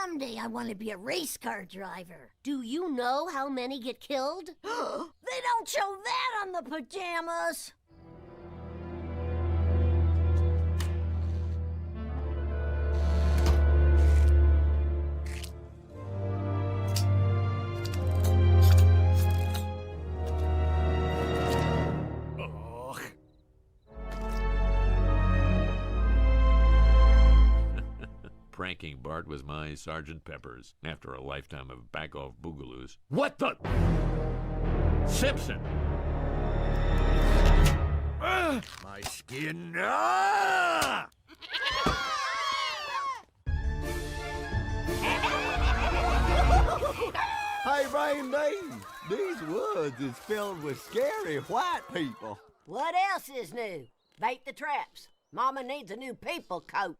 Someday I want to be a race car driver. Do you know how many get killed? They don't show that on the pajamas. Pranking Bart was my Sergeant Pepper's after a lifetime of back-off boogaloos. What the? Simpson! My skin! Ah! Hey, Randy, these woods is filled with scary white people. What else is new? Bait the traps. Mama needs a new people coat.